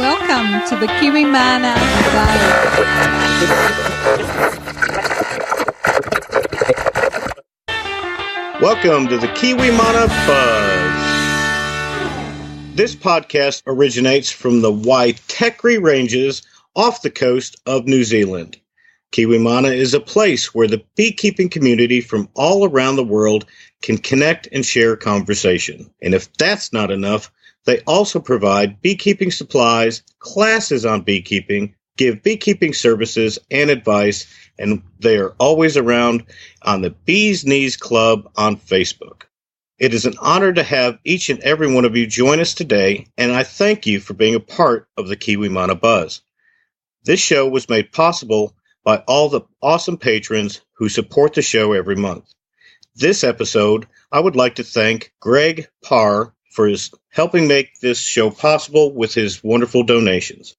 Welcome to the Kiwimana Hat. Welcome to the Kiwimana Buzz. This podcast originates from the Waitekere Ranges off the coast of New Zealand. Kiwimana is a place where the beekeeping community from all around the world can connect and share conversation. And if that's not enough, they also provide beekeeping supplies, classes on beekeeping, give beekeeping services and advice, and they are always around on the Bee's Knees Club on Facebook. It is an honor to have each and every one of you join us today, and I thank you for being a part of the Kiwimana Buzz. This show was made possible by all the awesome patrons who support the show every month. This episode, I would like to thank Greg Parr for his helping make this show possible with his wonderful donations.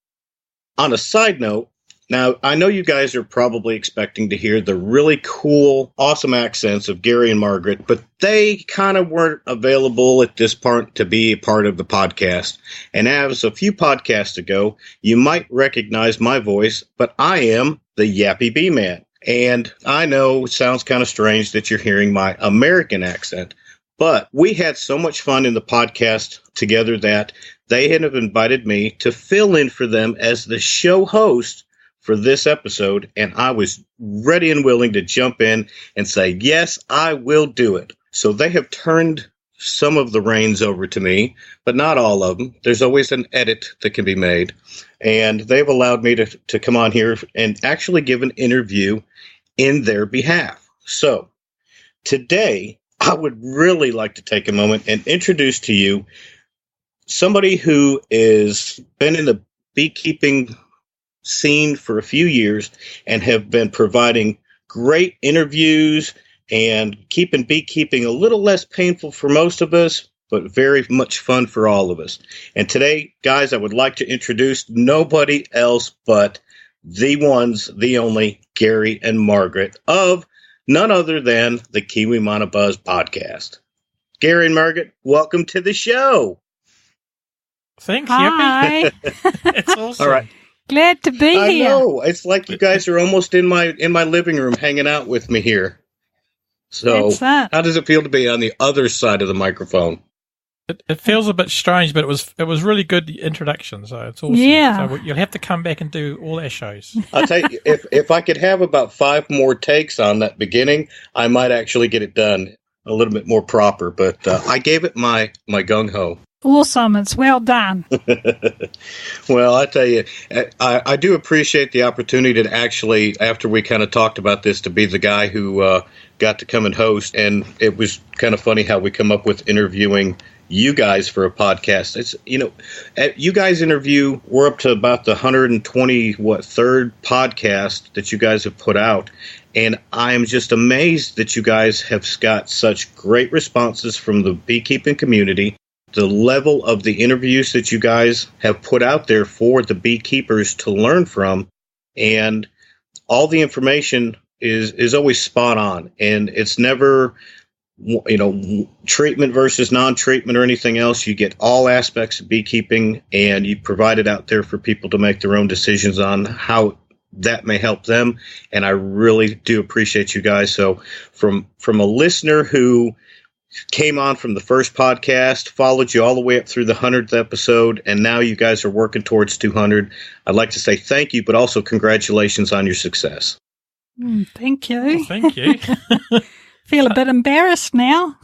On a side note, now I know you guys are probably expecting to hear the really cool, awesome accents of Gary and Margaret, but they kind of weren't available at this part to be a part of the podcast. And as a few podcasts ago, you might recognize my voice, but I am the Yappy Beeman. And I know it sounds kind of strange that you're hearing my American accent, but we had so much fun in the podcast together that they had invited me to fill in for them as the show host for this episode, and I was ready and willing to jump in and say, yes, I will do it. So they have turned some of the reins over to me, but not all of them. There's always an edit that can be made, and they've allowed me to come on here and actually give an interview in their behalf. So today, I would really like to take a moment and introduce to you somebody who has been in the beekeeping scene for a few years and have been providing great interviews and keeping beekeeping a little less painful for most of us, but very much fun for all of us. And today, guys, I would like to introduce nobody else but the ones, the only, Gary and Margaret of none other than the Kiwimana Buzz podcast. Gary and Margaret, welcome to the show. Thank you. Hi. It's awesome. All right. Glad to be I here. know. It's like you guys are almost in my living room hanging out with me here. So That's how does it feel to be on the other side of the microphone? It feels a bit strange, but it was really good introduction, so it's awesome. Yeah. So you'll have to come back and do all our shows. I'll tell you, if I could have about 5 more takes on that beginning, I might actually get it done a little bit more proper. But I gave it my gung-ho. Awesome. It's well done. Well, I tell you, I do appreciate the opportunity to actually, after we kind of talked about this, to be the guy who got to come and host. And it was kind of funny how we come up with interviewing you guys for a podcast. It's, you guys interview, we're up to about the 123rd podcast that you guys have put out. And I'm just amazed that you guys have got such great responses from the beekeeping community. The level of the interviews that you guys have put out there for the beekeepers to learn from, and all the information is always spot on, and it's never, treatment versus non-treatment or anything else. You get all aspects of beekeeping, and you provide it out there for people to make their own decisions on how that may help them. And I really do appreciate you guys. So from a listener who came on from the first podcast, followed you all the way up through the 100th episode, and now you guys are working towards 200. I'd like to say thank you, but also congratulations on your success. Thank you. Well, thank you. Feel a bit embarrassed now.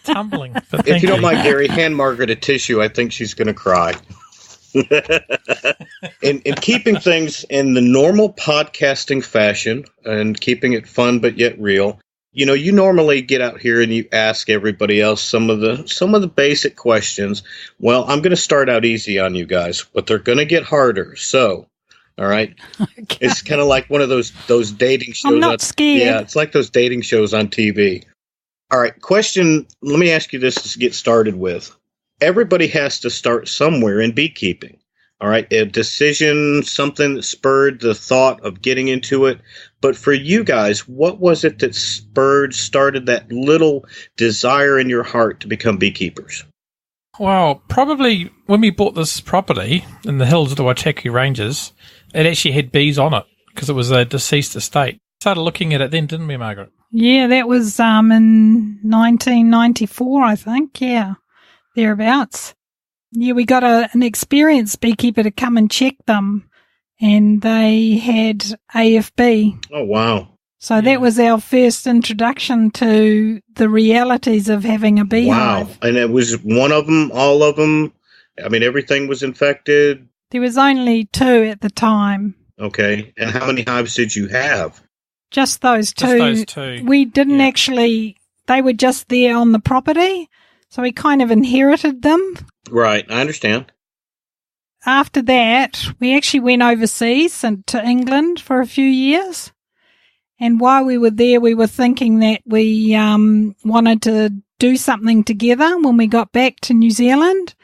Tumbling. But If you don't mind, Gary, hand Margaret a tissue. I think she's going to cry. in keeping things in the normal podcasting fashion and keeping it fun but yet real, you normally get out here and you ask everybody else some of the basic questions. Well, I'm going to start out easy on you guys, but they're going to get harder. So, all right. Okay. It's kind of like one of those dating shows. I'm not scared. Yeah, it's like those dating shows on TV. All right, question. Let me ask you this to get started with. Everybody has to start somewhere in beekeeping. All right, a decision, something that spurred the thought of getting into it. But for you guys, what was it that started that little desire in your heart to become beekeepers? Well, probably when we bought this property in the hills of the Waitakere Ranges, it actually had bees on it because it was a deceased estate. Started looking at it then, didn't we, Margaret? Yeah, that was in 1994, I think. Yeah, thereabouts. Yeah, we got an experienced beekeeper to come and check them, and they had AFB. Oh, wow. So that was our first introduction to the realities of having a beehive. Wow. And it was one of them, all of them? I mean, everything was infected? There was only 2 at the time. Okay. And how many hives did you have? Just those 2. Just those 2. We didn't actually, they were just there on the property, so we kind of inherited them. Right. I understand. After that, we actually went overseas and to England for a few years. And while we were there, we were thinking that we wanted to do something together when we got back to New Zealand.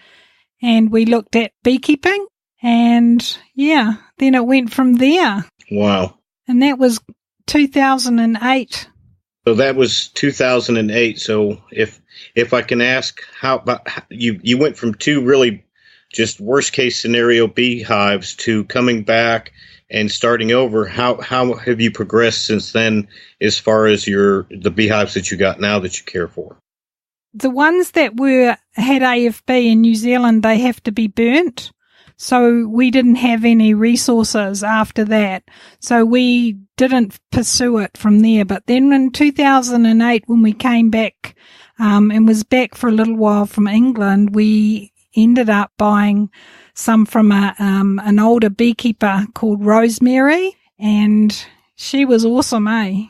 And we looked at beekeeping. And, yeah, then it went from there. Wow. And that was 2008. So that was 2008. So if I can ask, how about you went from 2 really just worst case scenario beehives to coming back and starting over. How have you progressed since then as far as the beehives that you got now that you care for? The ones that had AFB in New Zealand, they have to be burnt. So we didn't have any resources after that. So we didn't pursue it from there. But then in 2008, when we came back and was back for a little while from England, we ended up buying some from an older beekeeper called Rosemary, and she was awesome, eh?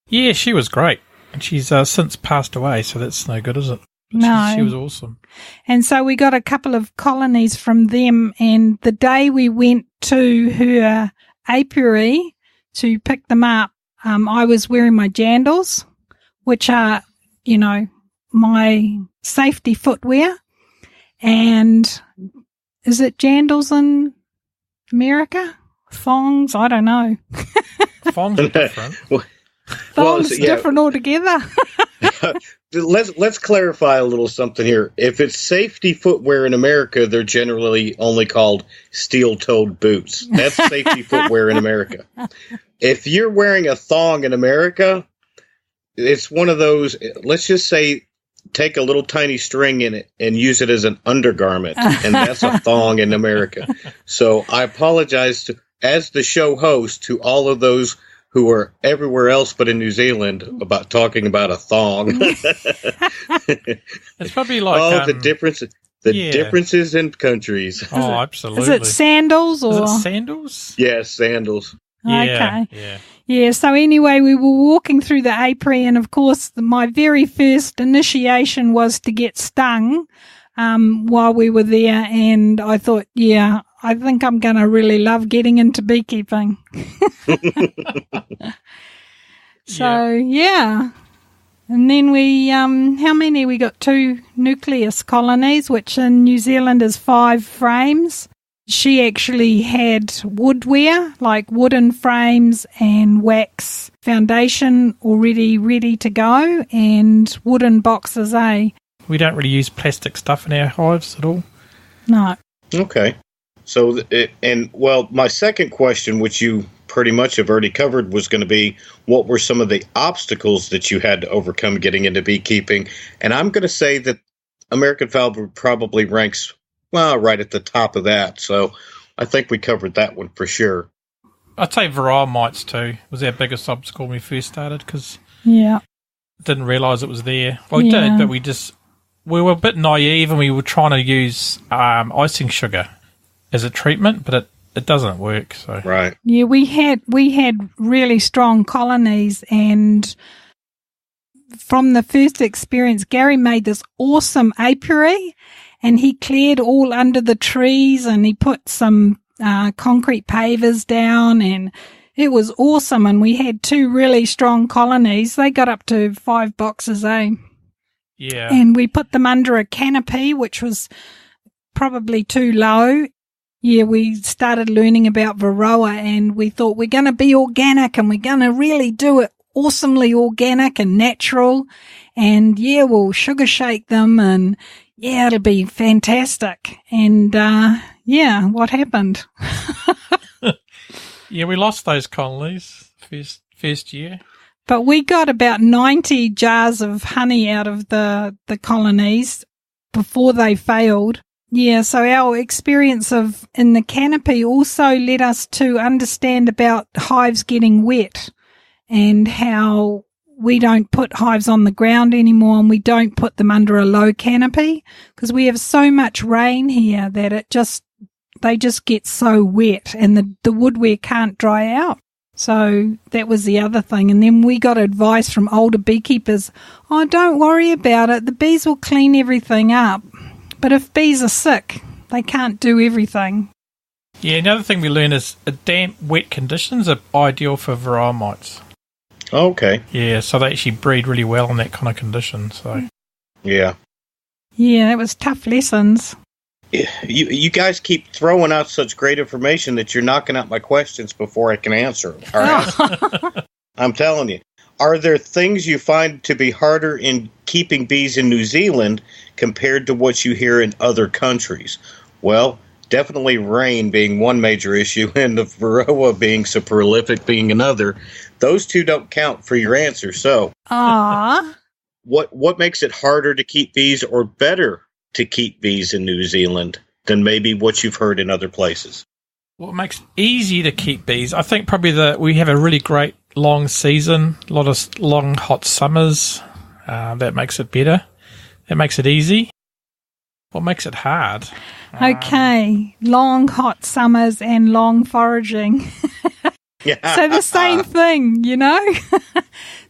Yeah, she was great. And she's since passed away, so that's no good, is it? No. She was awesome. And so we got a couple of colonies from them, and the day we went to her apiary to pick them up, I was wearing my jandals, which are, my safety footwear. And is it jandals in America? Thongs? I don't know. Thongs are different. Thongs different altogether. Let's clarify a little something here. If it's safety footwear in America, they're generally only called steel-toed boots. That's safety footwear in America. If you're wearing a thong in America, it's one of those, let's just say, take a little tiny string in it and use it as an undergarment, and that's a thong in America. So I apologize as the show host to all of those who are everywhere else but in New Zealand about talking about a thong. It's probably like the differences in countries. Oh, absolutely. Is it sandals or? Is it sandals? Yes, sandals. Okay. Yeah. Yeah, so anyway, we were walking through the apiary, and of course, my very first initiation was to get stung while we were there, and I thought, I think I'm going to really love getting into beekeeping. So, yeah. And then we, how many? We got 2 nucleus colonies, which in New Zealand is 5 frames. She actually had woodware, like wooden frames and wax foundation already ready to go, and wooden boxes, eh? We don't really use plastic stuff in our hives at all. No. Okay. So, my second question, which you pretty much have already covered, was going to be, what were some of the obstacles that you had to overcome getting into beekeeping? And I'm going to say that American Fowl probably ranks right at the top of that. So I think we covered that one for sure. I'd say varroa mites too was our biggest obstacle when we first started because didn't realise it was there. Well, we did, but we were a bit naive and we were trying to use icing sugar as a treatment, but it doesn't work. So right. Yeah, we had really strong colonies, and from the first experience, Gary made this awesome apiary. And he cleared all under the trees, and he put some concrete pavers down, and it was awesome. And we had 2 really strong colonies. They got up to 5 boxes, eh? Yeah. And we put them under a canopy, which was probably too low. Yeah, we started learning about varroa, and we thought we're going to be organic, and we're going to really do it awesomely organic and natural. And yeah, we'll sugar shake them and yeah, it'll be fantastic. And yeah, what happened? Yeah, we lost those colonies first year. But we got about 90 jars of honey out of the colonies before they failed. Yeah, so our experience in the canopy also led us to understand about hives getting wet and how we don't put hives on the ground anymore and we don't put them under a low canopy because we have so much rain here that they just get so wet and the woodware can't dry out. So that was the other thing. And then we got advice from older beekeepers, oh, don't worry about it. The bees will clean everything up. But if bees are sick, they can't do everything. Yeah, another thing we learned is damp, wet conditions are ideal for varroa mites. Okay. Yeah, so they actually breed really well in that kind of condition. So. Yeah. Yeah, it was tough lessons. You guys keep throwing out such great information that you're knocking out my questions before I can answer them. All right? I'm telling you. Are there things you find to be harder in keeping bees in New Zealand compared to what you hear in other countries? Well, definitely rain being one major issue and the varroa being so prolific being another. Those two don't count for your answer. So, what makes it harder to keep bees or better to keep bees in New Zealand than maybe what you've heard in other places? What makes it easy to keep bees? I think probably we have a really great long season, a lot of long hot summers. That makes it better. That makes it easy. What makes it hard? Okay, long hot summers and long foraging. So the same thing, you know.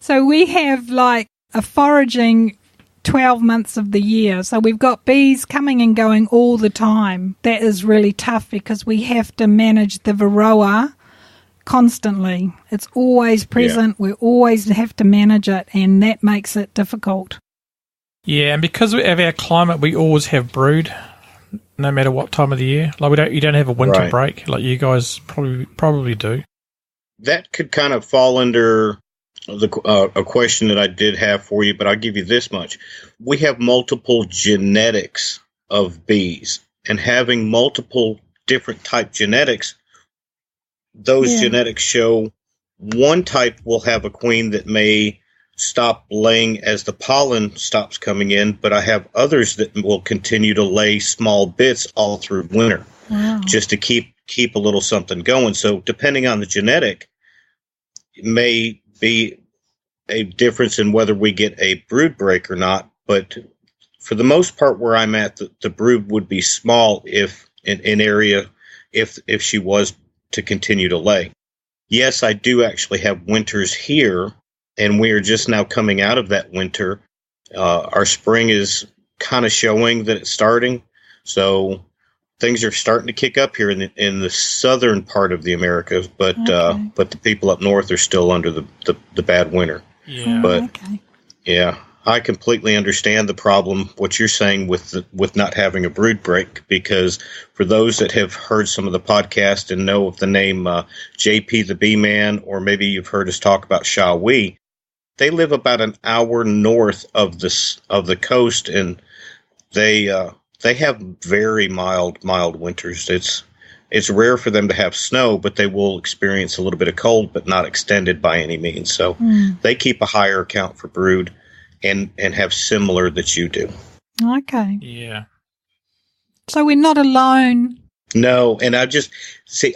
So we have like a foraging 12 months of the year. So we've got bees coming and going all the time. That is really tough because we have to manage the varroa constantly. It's always present. Yeah. We always have to manage it, and that makes it difficult. Yeah, and because of our climate, we always have brood, no matter what time of the year. Like you don't have a winter break like you guys probably do. That could kind of fall under a question that I did have for you, but I'll give you this much. We have multiple genetics of bees, and having multiple different type genetics, those genetics show one type will have a queen that may stop laying as the pollen stops coming in, but I have others that will continue to lay small bits all through winter, just to keep a little something going. So depending on the genetic, it may be a difference in whether we get a brood break or not, but for the most part where I'm at, the brood would be small if in area if she was to continue to lay. Yes, I do actually have winters here, and we are just now coming out of that winter. Our spring is kind of showing that it's starting, so things are starting to kick up here in the southern part of the Americas, but the people up north are still under the bad winter. Yeah, but yeah, I completely understand the problem, what you're saying with not having a brood break, because for those that have heard some of the podcast and know of the name JP the Beeman, or maybe you've heard us talk about Sha Wee, they live about an hour north of the coast, and they have very mild winters. It's rare for them to have snow, but they will experience a little bit of cold, but not extended by any means. So they keep a higher count for brood. And have similar that you do. Okay. Yeah. So we're not alone. No, and I just see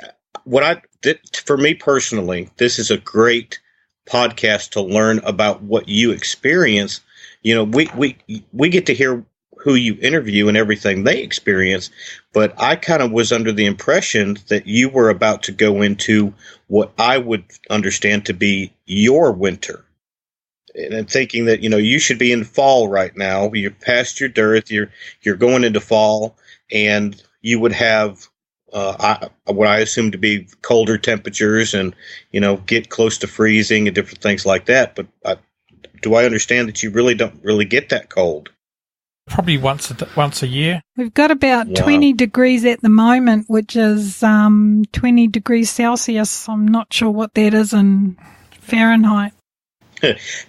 for me personally, this is a great podcast to learn about what you experience. You know, we get to hear who you interview and everything they experience, but I kind of was under the impression that you were about to go into what I would understand to be your winter. And I'm thinking that, you know, you should be in fall right now. You're past your dearth. You're going into fall, and you would have what I assume to be colder temperatures, and you know, get close to freezing and different things like that. But do I understand that you really don't really get that cold? Probably once a year. We've got about 20 degrees at the moment, which is 20 degrees Celsius. I'm not sure what that is in Fahrenheit.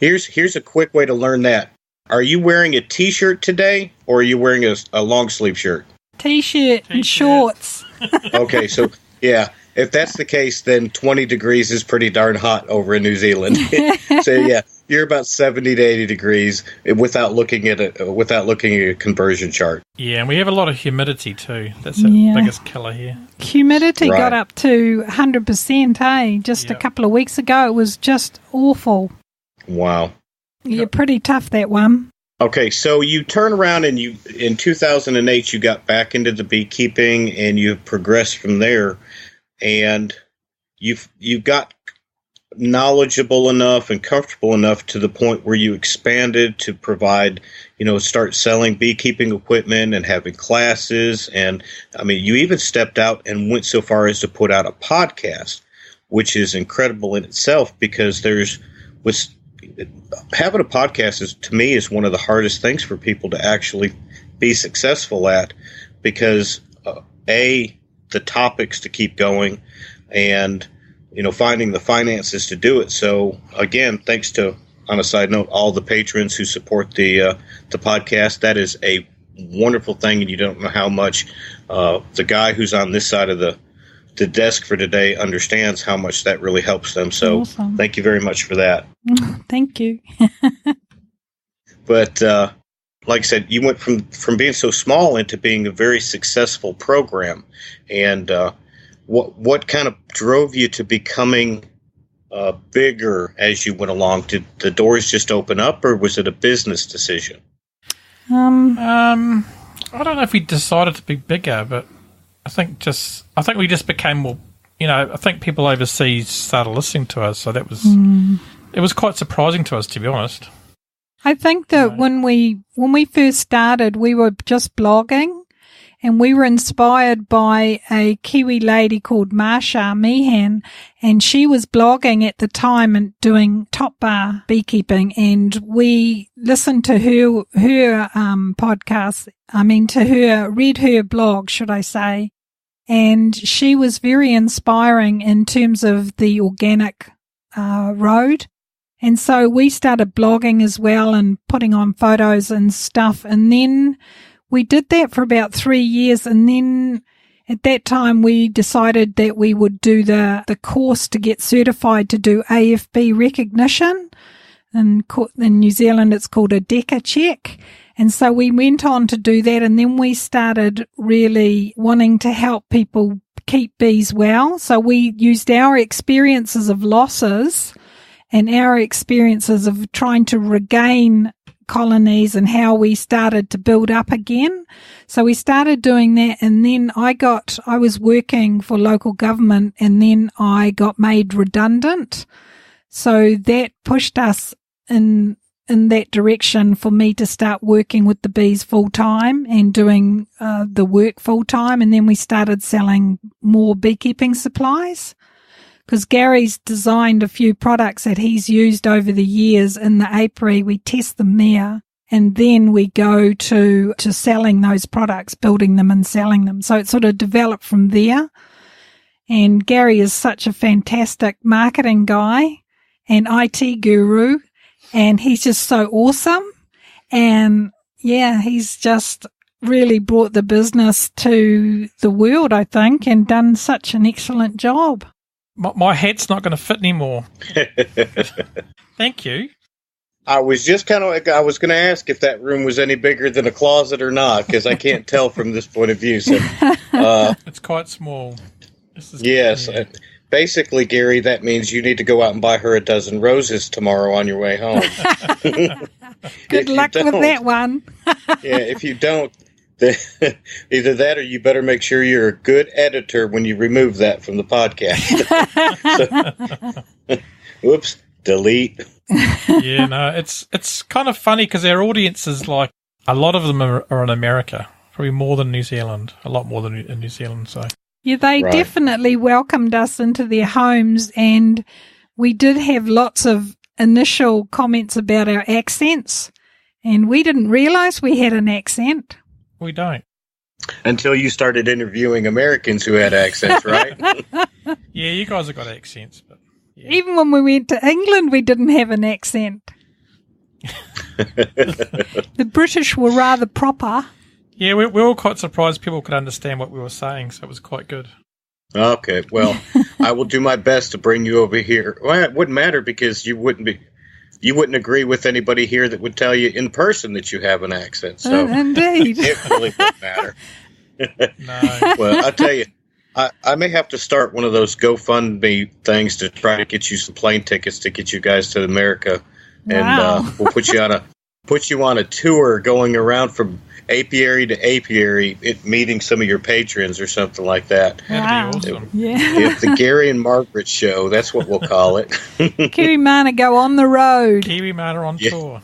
Here's a quick way to learn that. Are you wearing a T-shirt today, or are you wearing a long sleeve shirt? T-shirt and shorts. Okay, so yeah, if that's the case, then 20 degrees is pretty darn hot over in New Zealand. So yeah, you're about 70 to 80 degrees without looking at a conversion chart. Yeah, and we have a lot of humidity too. That's the biggest killer here. Humidity got up to 100%, hey? Just a couple of weeks ago, it was just awful. Wow. Yeah, pretty tough, that one. Okay, so you turn around and in 2008, you got back into the beekeeping and you progressed from there, and you got knowledgeable enough and comfortable enough to the point where you expanded to provide, start selling beekeeping equipment and having classes. And I mean, you even stepped out and went so far as to put out a podcast, which is incredible in itself, because having a podcast to me is one of the hardest things for people to actually be successful at, because the topics to keep going, and finding the finances to do it. So again, thanks to, on a side note, all the patrons who support the podcast. That is a wonderful thing, and you don't know how much the guy who's on this side of the desk for today understands how much that really helps them. So awesome. Thank you very much for that. Thank you. But like I said, you went from being so small into being a very successful program. And what kind of drove you to becoming bigger as you went along? Did the doors just open up, or was it a business decision? I don't know if we decided to be bigger, but I think we just became more, I think people overseas started listening to us, so that was, it was quite surprising to us, to be honest. I think that when we first started, we were just blogging, and we were inspired by a Kiwi lady called Marsha Meehan, and she was blogging at the time and doing top bar beekeeping, and we listened to her podcast. Read her blog, should I say. And she was very inspiring in terms of the organic road. And so we started blogging as well and putting on photos and stuff. And then we did that for about 3 years. And then at that time, we decided that we would do the course to get certified to do AFB recognition. In New Zealand, it's called a DECA check. And so we went on to do that, and then we started really wanting to help people keep bees well. So we used our experiences of losses and our experiences of trying to regain colonies and how we started to build up again. So we started doing that, and then I was working for local government, and then I got made redundant. So that pushed us in that direction for me to start working with the bees full time and doing the work full time. And then we started selling more beekeeping supplies, because Gary's designed a few products that he's used over the years in the apiary. We test them there, and then we go to selling those products, building them and selling them. So it sort of developed from there. And Gary is such a fantastic marketing guy and IT guru. And he's just so awesome. And yeah, he's just really brought the business to the world, I think, and done such an excellent job. My hat's not going to fit anymore. Thank you. I was just I was going to ask if that room was any bigger than a closet or not, because I can't tell from this point of view. So, it's quite small. Yes. Yeah. Basically, Gary, that means you need to go out and buy her a dozen roses tomorrow on your way home. Good luck with that one. Yeah, if you don't, either that or you better make sure you're a good editor when you remove that from the podcast. Whoops, delete. Yeah, no, it's kind of funny because our audience is like, a lot of them are in America, probably more than New Zealand, a lot more than in New Zealand, so... Yeah, they definitely welcomed us into their homes, and we did have lots of initial comments about our accents, and we didn't realize we had an accent. We don't. Until you started interviewing Americans who had accents, right? Yeah, you guys have got accents. But Yeah. Even when we went to England, we didn't have an accent. The British were rather proper. Yeah, we were all quite surprised people could understand what we were saying, so it was quite good. Okay, well, I will do my best to bring you over here. Well, it wouldn't matter because you wouldn't agree with anybody here that would tell you in person that you have an accent. So Indeed. it really wouldn't matter. No. Well, I'll tell you, I may have to start one of those GoFundMe things to try to get you some plane tickets to get you guys to America, and we'll put you on a tour going around from apiary to apiary, meeting some of your patrons or something like that. That'd be awesome. Yeah. The Gary and Margaret show, that's what we'll call it. Kiwimana go on the road. Kiwimana on tour.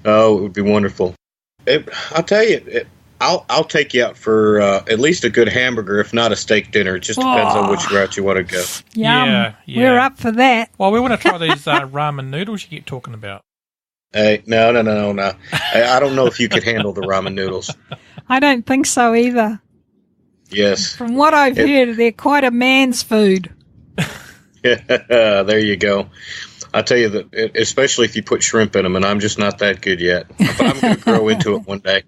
Oh, it would be wonderful. I'll tell you, I'll take you out for at least a good hamburger, if not a steak dinner. It just depends on which route you want to go. Yum. Yeah. We're up for that. Well, we want to try these ramen noodles you keep talking about. Hey, no. I don't know if you could handle the ramen noodles. I don't think so either. Yes. From what I've heard, they're quite a man's food. There you go. I'll tell you that, especially if you put shrimp in them, and I'm just not that good yet. But I'm going to grow into it one day.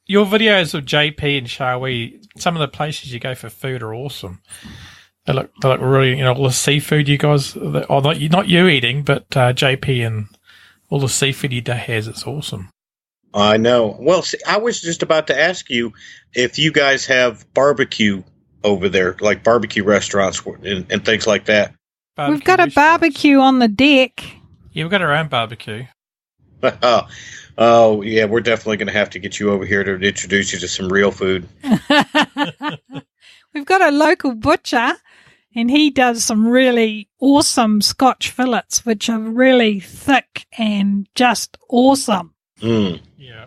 Your videos of JP and Shawi, some of the places you go for food are awesome. They look really, all the seafood you guys, not you eating, but JP and all the seafood he has, it's awesome. I know. Well, see, I was just about to ask you if you guys have barbecue over there, like barbecue restaurants and things like that. We've got a barbecue on the deck. Yeah, we've got our own barbecue. Oh, yeah, we're definitely going to have to get you over here to introduce you to some real food. We've got a local butcher, and he does some really awesome Scotch fillets, which are really thick and just awesome. Mm. Yeah.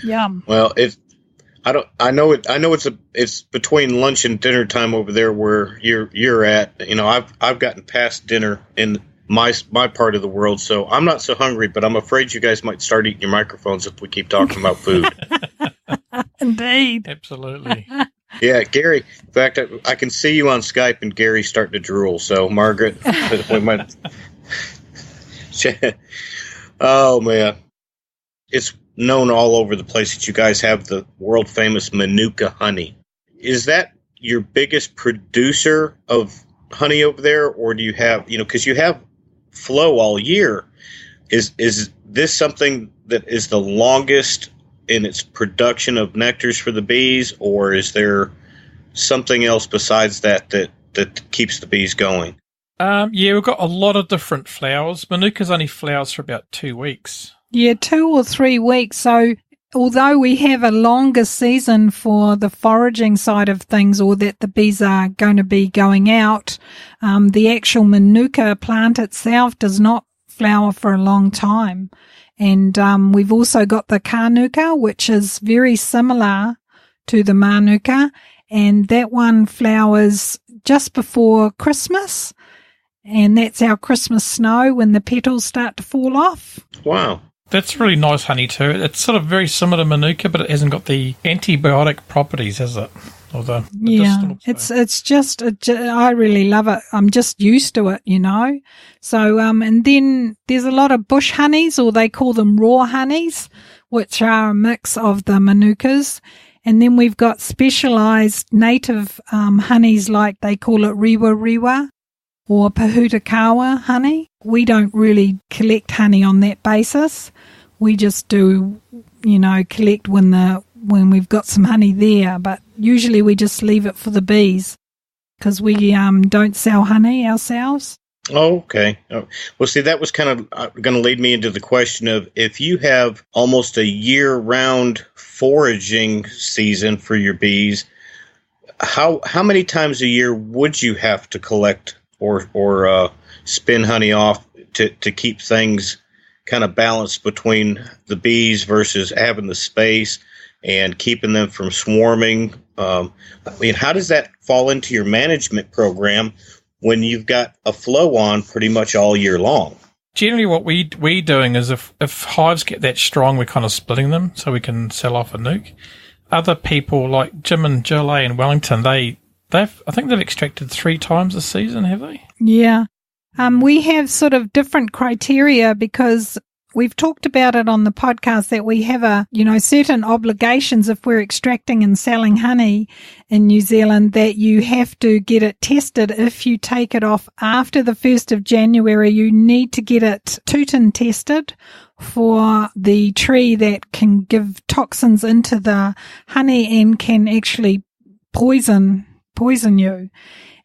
Yum. Well, I know it's between lunch and dinner time over there where you're at. I've gotten past dinner in my part of the world, so I'm not so hungry, but I'm afraid you guys might start eating your microphones if we keep talking about food. Indeed. Absolutely. Yeah, Gary. In fact, I can see you on Skype, and Gary's starting to drool. So, Margaret, we might. Oh man, it's known all over the place that you guys have the world famous Manuka honey. Is that your biggest producer of honey over there, or do you have, because you have flow all year? Is this something that is the longest in its production of nectars for the bees, or is there something else besides that keeps the bees going? Yeah, we've got a lot of different flowers. Manuka's only flowers for about 2 weeks. Yeah, 2 or 3 weeks. So although we have a longer season for the foraging side of things, or that the bees are going to be going out, the actual Manuka plant itself does not flower for a long time. And we've also got the Kanuka, which is very similar to the Manuka, and that one flowers just before Christmas, and that's our Christmas snow when the petals start to fall off. Wow. That's really nice honey too. It's sort of very similar to Manuka, but it hasn't got the antibiotic properties, has it? Or the it's just, I really love it. I'm just used to it, So, and then there's a lot of bush honeys, or they call them raw honeys, which are a mix of the Manukas. And then we've got specialized native honeys, like they call it Rewa Rewa or Pahutakawa honey. We don't really collect honey on that basis. We just do, collect when we've got some honey there, but usually we just leave it for the bees because we don't sell honey ourselves. Oh, okay. Well, see, that was kind of going to lead me into the question of, if you have almost a year-round foraging season for your bees, how many times a year would you have to collect or spin honey off to keep things kind of balanced between the bees versus having the space and keeping them from swarming? How does that fall into your management program when you've got a flow on pretty much all year long? Generally what we're doing is if hives get that strong, we're kind of splitting them so we can sell off a nuke. Other people like Jim and Jill in Wellington, I think they've extracted 3 times this season, have they? Yeah. We have sort of different criteria because we've talked about it on the podcast that we have certain obligations if we're extracting and selling honey in New Zealand, that you have to get it tested. If you take it off after the 1st of January, you need to get it Tootin tested for the tree that can give toxins into the honey and can actually poison you.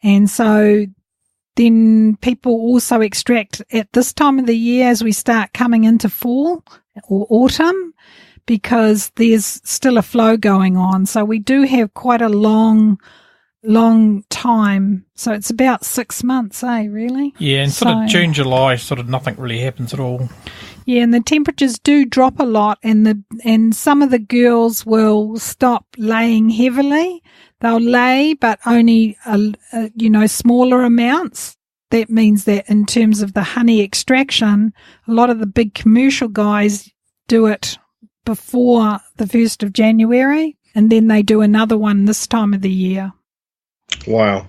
And so then people also extract at this time of the year as we start coming into fall or autumn, because there's still a flow going on. So we do have quite a long time. So it's about 6 months, really? Yeah, and sort of June, July, sort of nothing really happens at all. Yeah, and the temperatures do drop a lot, and some of the girls will stop laying heavily. They'll lay, but only, smaller amounts. That means that in terms of the honey extraction, a lot of the big commercial guys do it before the 1st of January, and then they do another one this time of the year. Wow.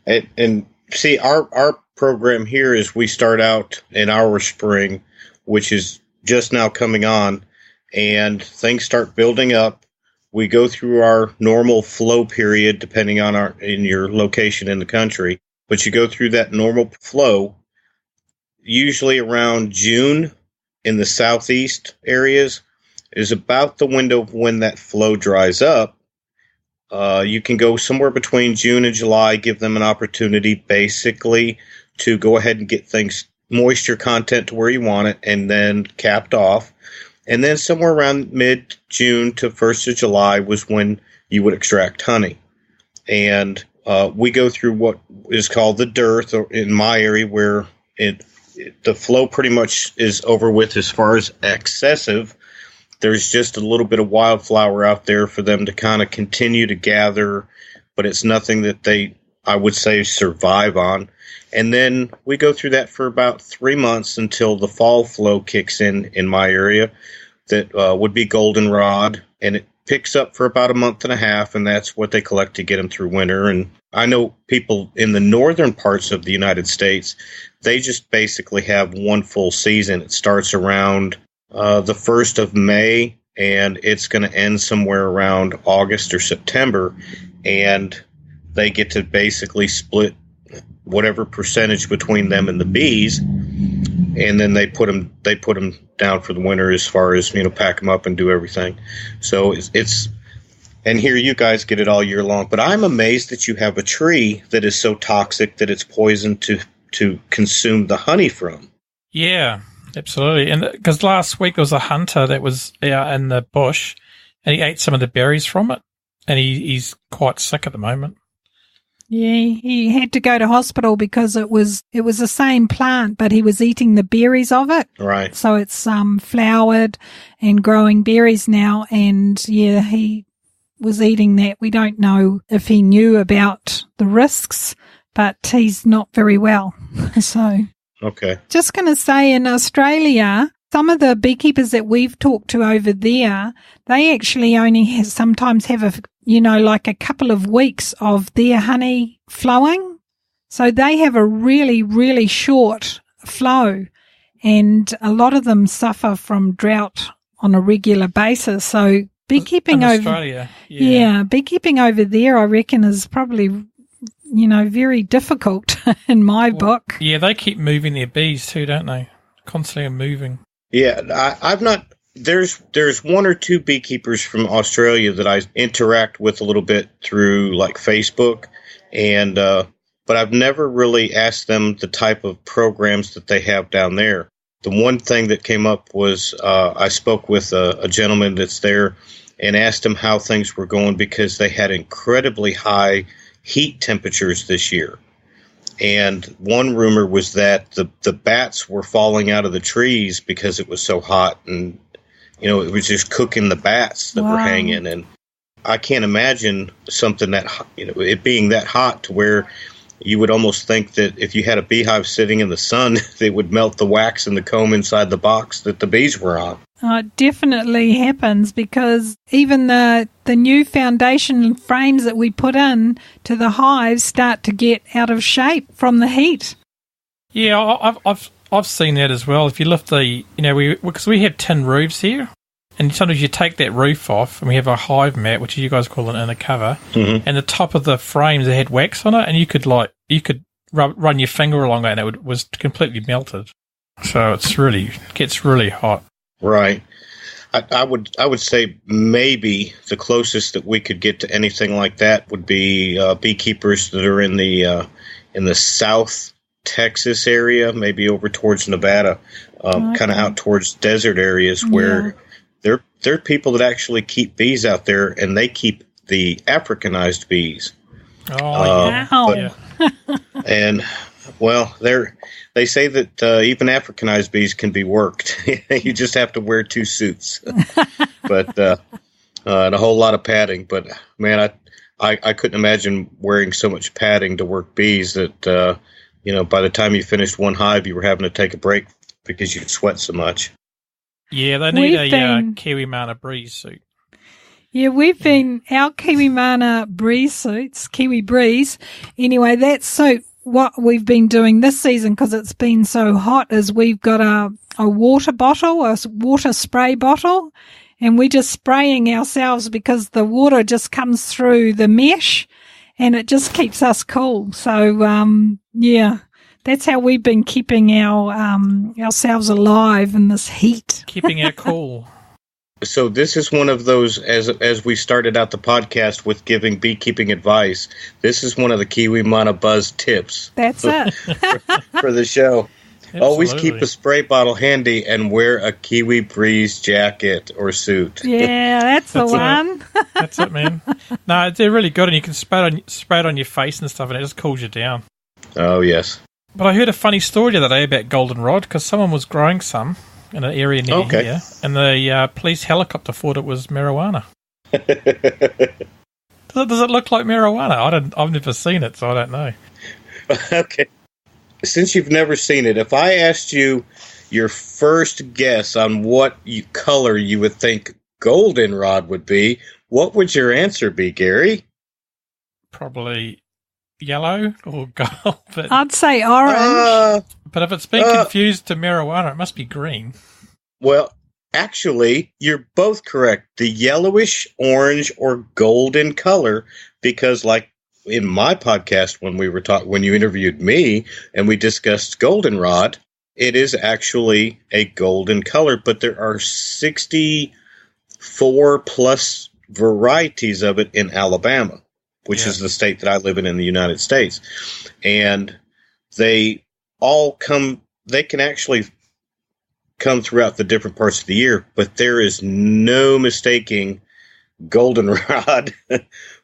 And see, our program here is we start out in our spring, which is just now coming on, and things start building up. We go through our normal flow period, depending on in your location in the country, but you go through that normal flow, usually around June in the southeast areas is about the window when that flow dries up. You can go somewhere between June and July, give them an opportunity basically to go ahead and get things, moisture content to where you want it, and then capped off. And then somewhere around mid-June to 1st of July was when you would extract honey. And we go through what is called the dearth, or in my area where the flow pretty much is over with as far as excessive. There's just a little bit of wildflower out there for them to kind of continue to gather, but it's nothing that they, I would say, survive on. And then we go through that for about 3 months until the fall flow kicks in my area. That would be Goldenrod, and it picks up for about a month and a half, and that's what they collect to get them through winter. And I know people in the northern parts of the United States, they just basically have one full season. It starts around the 1st of May, and it's going to end somewhere around August or September, and they get to basically split whatever percentage between them and the bees, and then they put them down for the winter as far as, pack them up and do everything. So it's and here you guys get it all year long. But I'm amazed that you have a tree that is so toxic that it's poison to consume the honey from. Yeah, absolutely. And because last week there was a hunter that was out in the bush, and he ate some of the berries from it, and he's quite sick at the moment. Yeah, he had to go to hospital because it was the same plant, but he was eating the berries of it. Right. So it's flowered and growing berries now, and yeah, he was eating that. We don't know if he knew about the risks, but he's not very well. So okay. Just going to say, in Australia, some of the beekeepers that we've talked to over there, they actually only sometimes have like a couple of weeks of their honey flowing. So they have a really, really short flow, and a lot of them suffer from drought on a regular basis. So beekeeping over Australia, beekeeping over there, I reckon, is probably very difficult in my book. Yeah, they keep moving their bees too, don't they? Constantly moving. Yeah, I've not. There's one or two beekeepers from Australia that I interact with a little bit through like Facebook, and but I've never really asked them the type of programs that they have down there. The one thing that came up was I spoke with a gentleman that's there and asked him how things were going because they had incredibly high heat temperatures this year. And one rumor was that the bats were falling out of the trees because it was so hot, and it was just cooking the bats that were hanging. And I can't imagine something that it being that hot to where you would almost think that if you had a beehive sitting in the sun, it would melt the wax and the comb inside the box that the bees were on. It definitely happens because even the new foundation frames that we put in to the hives start to get out of shape from the heat. Yeah, I've seen that as well. If you lift because we have tin roofs here, and sometimes you take that roof off, and we have a hive mat, which you guys call an inner cover, and the top of the frames that had wax on it, and you could run your finger along it, and it was completely melted. So gets really hot. Right. I would say maybe the closest that we could get to anything like that would be beekeepers that are in the South Texas area, maybe over towards Nevada, kind of out towards desert areas where there are people that actually keep bees out there, and they keep the Africanized bees. And well, they say that even Africanized bees can be worked. You just have to wear 2 suits, but and a whole lot of padding. But man, I couldn't imagine wearing so much padding to work bees that by the time you finished one hive, you were having to take a break because you'd sweat so much. Yeah, they need a Kiwimana breeze suit. Yeah, we've been our Kiwimana breeze suits, Kiwi breeze. Anyway, that suit. What we've been doing this season, because it's been so hot, is we've got a water bottle, a water spray bottle, and we're just spraying ourselves because the water just comes through the mesh and it just keeps us cool. So, that's how we've been keeping ourselves alive in this heat. Keeping it cool. So this is one of those, as we started out the podcast with giving beekeeping advice, this is one of the Kiwimana Buzz tips. That's it. for the show. Absolutely. Always keep a spray bottle handy and wear a kiwibreeze jacket or suit. Yeah, that's the one. That's it, man. No, they're really good, and you can spray it on your face and stuff, and it just cools you down. Oh, yes. But I heard a funny story the other day about goldenrod, because someone was growing some in an area near here, and the police helicopter thought it was marijuana. Does it look like marijuana? I've never seen it, so I don't know. Okay. Since you've never seen it, if I asked you your first guess on what color you would think goldenrod would be, what would your answer be, Gary? Probably yellow or gold. But I'd say orange. But if it's been confused to marijuana, it must be green. Well, actually, you're both correct. The yellowish, orange, or golden color, because like in my podcast when you interviewed me and we discussed goldenrod, it is actually a golden color, but there are 64 plus varieties of it in Alabama, which is the state that I live in the United States. And they can actually come throughout the different parts of the year, but there is no mistaking goldenrod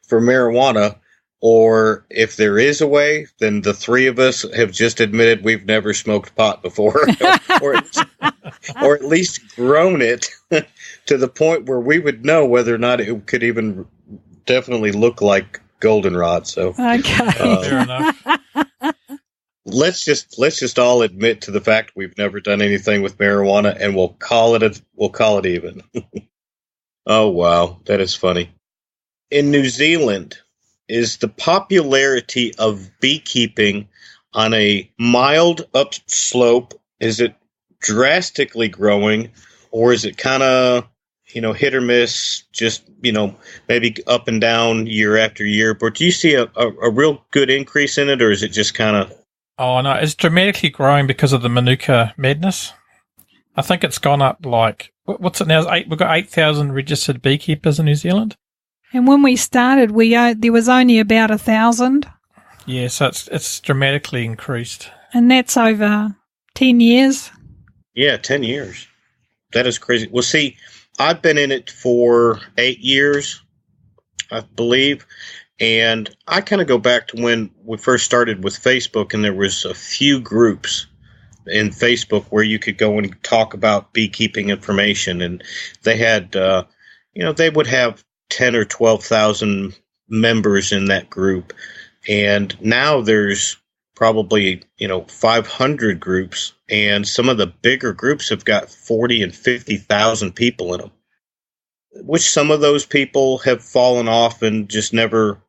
for marijuana. Or if there is a way, then the three of us have just admitted we've never smoked pot before, or at least grown it to the point where we would know whether or not it could even definitely look like goldenrod. So, fair enough. Let's just all admit to the fact we've never done anything with marijuana, and we'll call it even. Oh wow, that is funny. In New Zealand, is the popularity of beekeeping on a mild upslope? Is it drastically growing, or is it kind of, hit or miss, just, maybe up and down year after year? But do you see a real good increase in it, or is it just kind of... Oh, no, it's dramatically growing because of the Manuka madness. I think it's gone up like, what's it now? We've got 8,000 registered beekeepers in New Zealand. And when we started, there was only about 1,000. Yeah, so it's dramatically increased. And that's over 10 years. Yeah, 10 years. That is crazy. Well, see, I've been in it for 8 years, I believe. And I kind of go back to when we first started with Facebook, and there was a few groups in Facebook where you could go and talk about beekeeping information. And they had, they would have 10 or 12,000 members in that group. And now there's probably, 500 groups, and some of the bigger groups have got 40 and 50,000 people in them, which some of those people have fallen off and just never,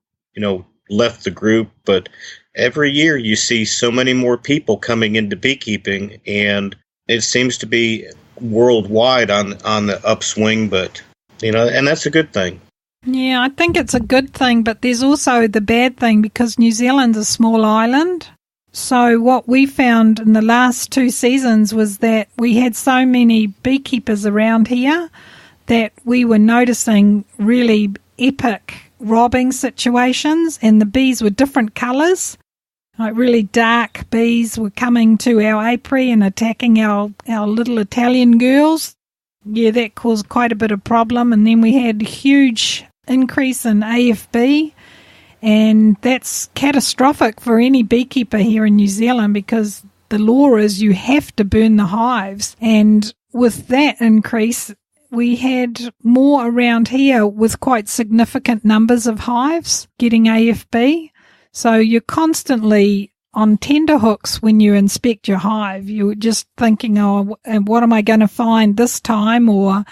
left the group, but every year you see so many more people coming into beekeeping, and it seems to be worldwide on the upswing, but, and that's a good thing. Yeah, I think it's a good thing, but there's also the bad thing because New Zealand's a small island. So what we found in the last 2 seasons was that we had so many beekeepers around here that we were noticing really epic robbing situations, and the bees were different colours. Like really dark bees were coming to our apiary and attacking our little Italian girls. Yeah, that caused quite a bit of problem. And then we had a huge increase in AFB, and that's catastrophic for any beekeeper here in New Zealand because the law is you have to burn the hives. And with that increase, we had more around here with quite significant numbers of hives getting AFB. So you're constantly on tenterhooks when you inspect your hive. You're just thinking, oh, what am I going to find this time? Or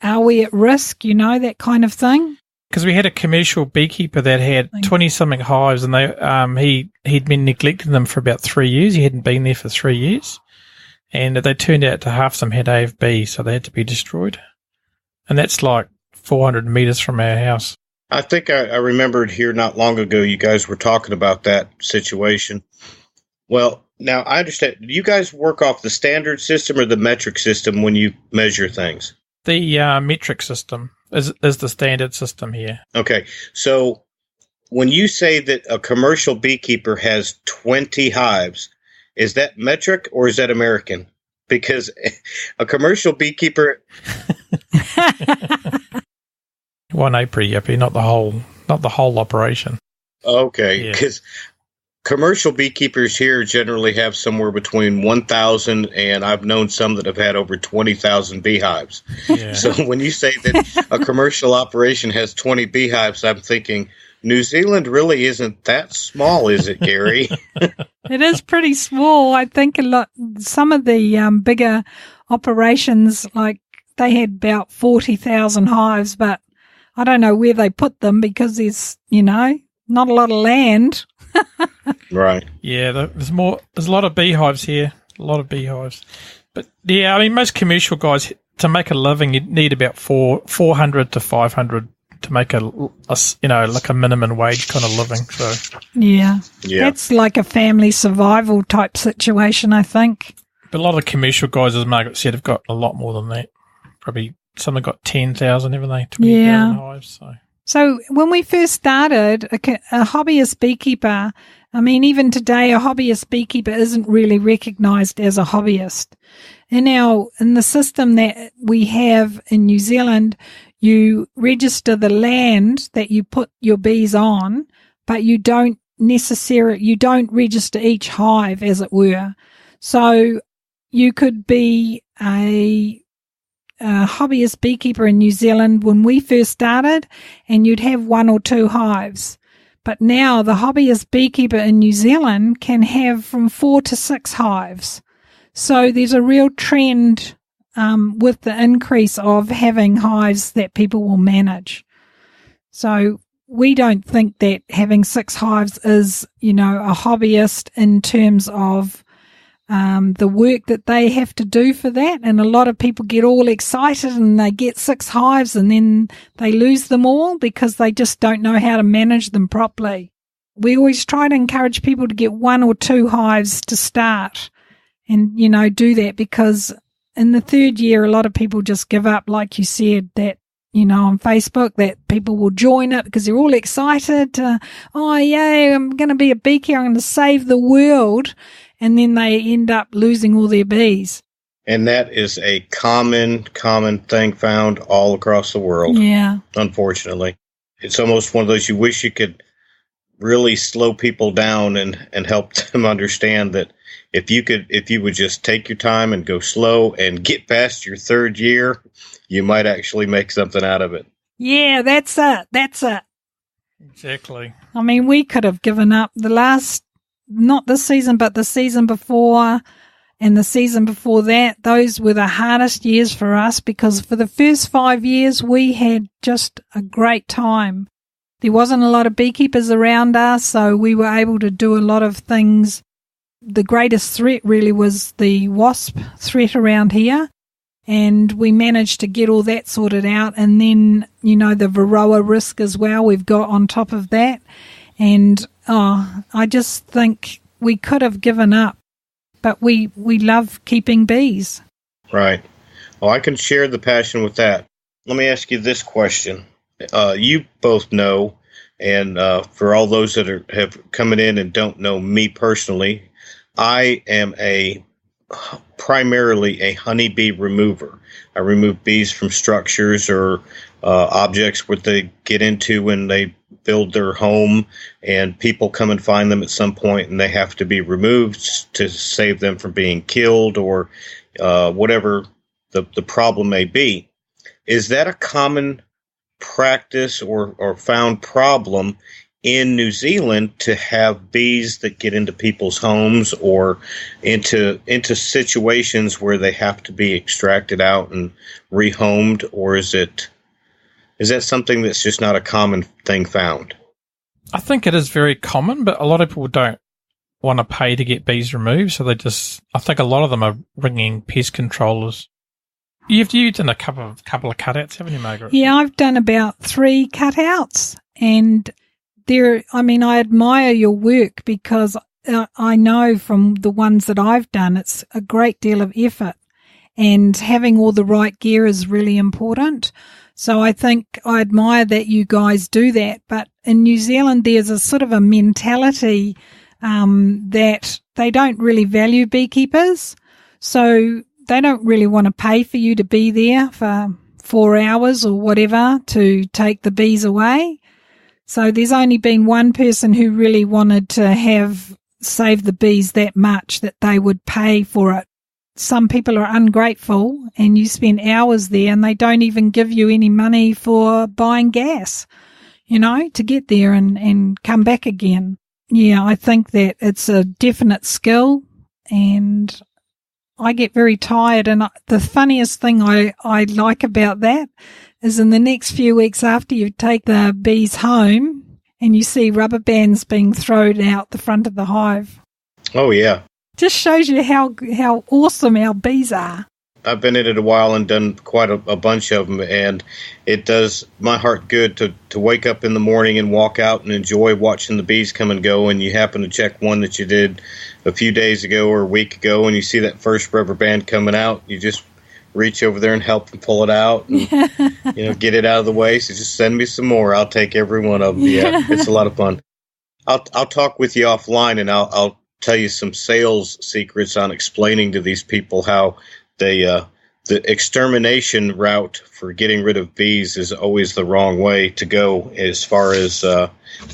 are we at risk? That kind of thing. Because we had a commercial beekeeper that had 20-something hives, and he'd been neglecting them for about 3 years. He hadn't been there for 3 years. And they turned out to half of them had AFB, so they had to be destroyed. And that's like 400 metres from our house. I think I remembered here not long ago you guys were talking about that situation. Well, now I understand. Do you guys work off the standard system or the metric system when you measure things? The metric system is the standard system here. Okay. So when you say that a commercial beekeeper has 20 hives, is that metric or is that American? Because a commercial beekeeper... One apiary, Yappy, not the whole operation. Okay, because commercial beekeepers here generally have somewhere between 1,000 and I've known some that have had over 20,000 beehives. Yeah. So when you say that a commercial operation has 20 beehives, I'm thinking New Zealand really isn't that small, is it, Gary? It is pretty small. I think some of the bigger operations, like they had about 40,000 hives, but I don't know where they put them because there's, not a lot of land. Right. Yeah, there's a lot of beehives here, a lot of beehives. But yeah, I mean, most commercial guys, to make a living, you need about 400 to 500 to make a like a minimum wage kind of living. So yeah, that's like a family survival type situation, I think. But a lot of the commercial guys, as Margaret said, have got a lot more than that. Probably some have got 10,000, haven't they? 20,000 hives. So when we first started, a hobbyist beekeeper, I mean, even today, a hobbyist beekeeper isn't really recognised as a hobbyist. In the system that we have in New Zealand, you register the land that you put your bees on, but you don't register each hive, as it were. So you could be a hobbyist beekeeper in New Zealand when we first started, and you'd have 1 or 2 hives. But now the hobbyist beekeeper in New Zealand can have from 4 to 6 hives. So there's a real trend with the increase of having hives that people will manage. So we don't think that having 6 hives is, a hobbyist in terms of the work that they have to do for that. And a lot of people get all excited and they get 6 hives and then they lose them all because they just don't know how to manage them properly. We always try to encourage people to get 1 or 2 hives to start and, do that, because in the 3rd year, a lot of people just give up, like you said, that, on Facebook, that people will join it because they're all excited. Oh, yay, I'm going to be a beekeeper. I'm going to save the world. And then they end up losing all their bees. And that is a common thing found all across the world. Yeah. Unfortunately. It's almost one of those you wish you could really slow people down and help them understand that if you would just take your time and go slow and get past your 3rd year, you might actually make something out of it. Yeah, that's it. Exactly. I mean, we could have given up not this season, but the season before and the season before that. Those were the hardest years for us because for the first 5 years, we had just a great time. there wasn't a lot of beekeepers around us, so we were able to do a lot of things. The greatest threat really was the wasp threat around here, and we managed to get all that sorted out. And then, the varroa risk as well we've got on top of that. And I just think we could have given up, but we love keeping bees. Right. Well, I can share the passion with that. Let me ask you this question. You both know, and for all those that have coming in and don't know me personally, I am primarily a honeybee remover. I remove bees from structures or objects where they get into when they build their home, and people come and find them at some point, and they have to be removed to save them from being killed or whatever the problem may be. Is that a common practice or found problem in New Zealand to have bees that get into people's homes or into situations where they have to be extracted out and rehomed, or is that something that's just not a common thing found? I think it is very common, but a lot of people don't want to pay to get bees removed, so I think a lot of them are ringing pest controllers. You've done a couple of cutouts, haven't you, Margaret? Yeah, I've done about 3 cutouts, and I admire your work because I know from the ones that I've done, it's a great deal of effort, and having all the right gear is really important. So I think I admire that you guys do that. But in New Zealand, there's a sort of a mentality that they don't really value beekeepers. So they don't really want to pay for you to be there for 4 hours or whatever to take the bees away. So there's only been one person who really wanted to save the bees that much that they would pay for it. Some people are ungrateful, and you spend hours there and they don't even give you any money for buying gas, to get there and come back again. Yeah, I think that it's a definite skill, and I get very tired. And the funniest thing I like about that is in the next few weeks after you take the bees home and you see rubber bands being thrown out the front of the hive. Oh, yeah. Just shows you how awesome our bees are. I've been in it a while and done quite a bunch of them, and it does my heart good to wake up in the morning and walk out and enjoy watching the bees come and go, and you happen to check one that you did a few days ago or a week ago, and you see that first rubber band coming out, you just reach over there and help them pull it out and get it out of the way. So just send me some more. I'll take every one of them. Yeah, it's a lot of fun. I'll talk with you offline, and I'll tell you some sales secrets on explaining to these people how the extermination route for getting rid of bees is always the wrong way to go as far as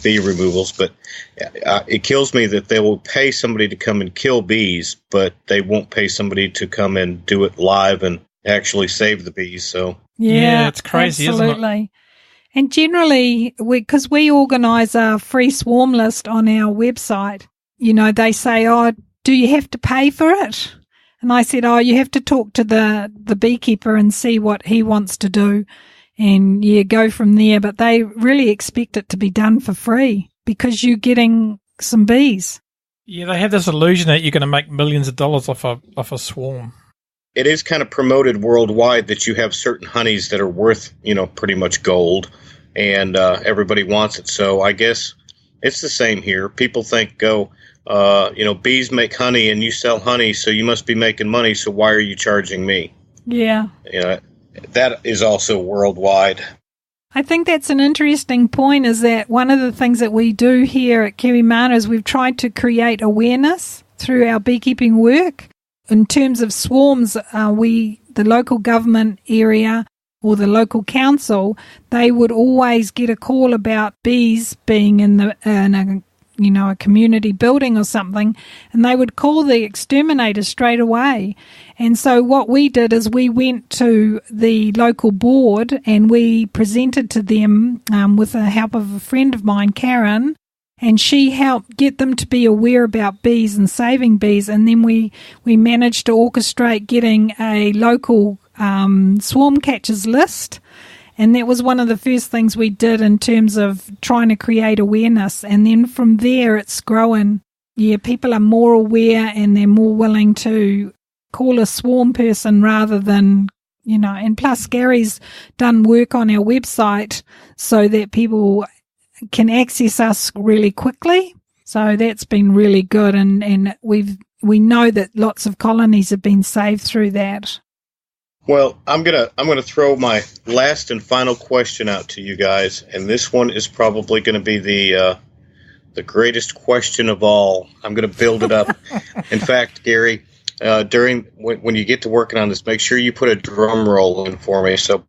bee removals. But it kills me that they will pay somebody to come and kill bees, but they won't pay somebody to come and do it live and actually save the bees. So yeah, it's crazy, absolutely. Isn't it? And generally, because we organise a free swarm list on our website, they say, "Oh, do you have to pay for it?" And I said, "Oh, you have to talk to the beekeeper and see what he wants to do, and go from there." But they really expect it to be done for free because you're getting some bees. Yeah, they have this illusion that you're going to make millions of dollars off a swarm. It is kind of promoted worldwide that you have certain honeys that are worth, pretty much gold, and everybody wants it. So I guess it's the same here. People think, bees make honey and you sell honey, so you must be making money, so why are you charging me? Yeah. That is also worldwide. I think that's an interesting point, is that one of the things that we do here at Kiwimana is we've tried to create awareness through our beekeeping work. In terms of swarms, the local government area or the local council, they would always get a call about bees being in a community building or something, and they would call the exterminator straight away. And so what we did is we went to the local board and we presented to them with the help of a friend of mine, Karen, and she helped get them to be aware about bees and saving bees. And then we managed to orchestrate getting a local swarm catchers list. And that was one of the first things we did in terms of trying to create awareness. And then from there, it's grown. Yeah, people are more aware and they're more willing to call a swarm person rather than, and plus Gary's done work on our website so that people can access us really quickly. So that's been really good. And we know that lots of colonies have been saved through that. Well, I'm gonna throw my last and final question out to you guys, and this one is probably going to be the greatest question of all. I'm going to build it up. In fact, Gary, when you get to working on this, make sure you put a drum roll in for me. So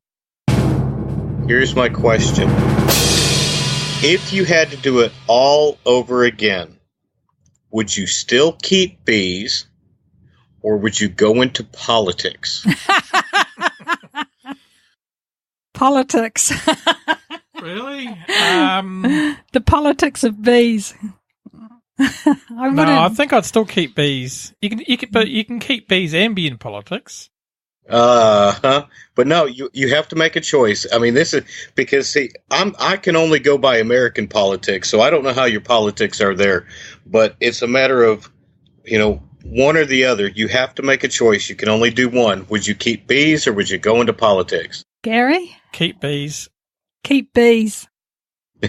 here's my question. If you had to do it all over again, would you still keep bees or would you go into politics? Politics. Really? The politics of bees. I think I'd still keep bees. But you can keep bees and be in politics. But no, you have to make a choice. I mean, this is because see, I can only go by American politics, so I don't know how your politics are there. But it's a matter of, one or the other. You have to make a choice. You can only do one. Would you keep bees or would you go into politics? Gary? Keep bees. Keep bees. In